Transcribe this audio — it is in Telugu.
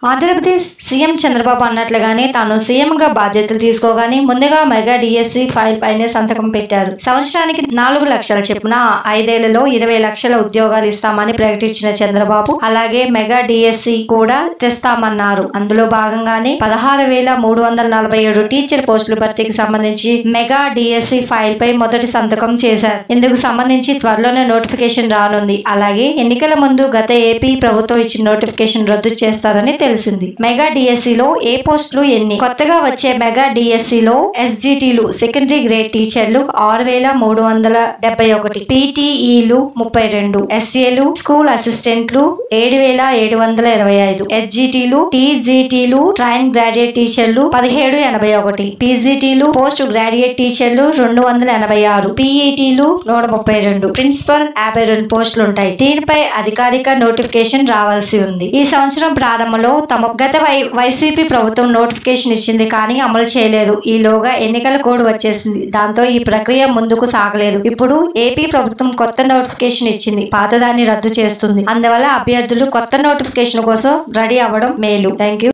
ఆంధ్రప్రదేశ్ సీఎం చంద్రబాబు అన్నట్లుగానే తాను సీఎంగా బాధ్యతలు తీసుకోగానే ముందుగా మెగా డిఎస్సి ఫైల్ పైనే సంతకం పెట్టారు. సంవత్సరానికి 4 లక్షల చొప్పున 5 ఏళ్లలో 20 లక్షల ఉద్యోగాలు ఇస్తామని ప్రకటించిన చంద్రబాబు అలాగే మెగా డిఎస్సి కూడా తెస్తామన్నారు. అందులో భాగంగానే 16,347 టీచర్ పోస్టుల భర్తీకి సంబంధించి మెగా డిఎస్సి ఫైల్ పై మొదటి సంతకం చేశారు. ఇందుకు సంబంధించి త్వరలోనే నోటిఫికేషన్ రానుంది. అలాగే ఎన్నికల ముందు గత ఏపీ ప్రభుత్వం ఇచ్చిన నోటిఫికేషన్ రద్దు చేస్తారని తెలిసింది. మెగా డిఎస్సిలో ఏ పోస్టులు ఎన్ని? కొత్తగా వచ్చే మెగా డిఎస్సిలో ఎస్జిటిలు సెకండరీ గ్రేడ్ టీచర్లు 6,371, పీటీఈలు 32, ఎస్ఏలు స్కూల్ అసిస్టెంట్లు 7,725, ఎస్జిటిలు టీజీటీలు ట్రైన్ గ్రాడ్యుయేట్ టీచర్లు 1781, పీజీటీలు పోస్ట్ గ్రాడ్యుయేట్ టీచర్లు 286, పీఈటీలు 132, ప్రిన్సిపల్ 52 పోస్టులుంటాయి. దీనిపై అధికారిక నోటిఫికేషన్ రావాల్సి ఉంది. ఈ సంవత్సరం ప్రారంభంలో తమ గత వైసీపీ ప్రభుత్వం నోటిఫికేషన్ ఇచ్చింది కానీ అమలు చేయలేదు. ఈలోగా ఎన్నికల కోడ్ వచ్చేసింది. దాంతో ఈ ప్రక్రియ ముందుకు సాగలేదు. ఇప్పుడు ఏపీ ప్రభుత్వం కొత్త నోటిఫికేషన్ ఇచ్చింది. పాతదాన్ని రద్దు చేస్తుంది. అందువల్ల అభ్యర్థులు కొత్త నోటిఫికేషన్ కోసం రెడీ అవ్వడం మేలు. Thank you.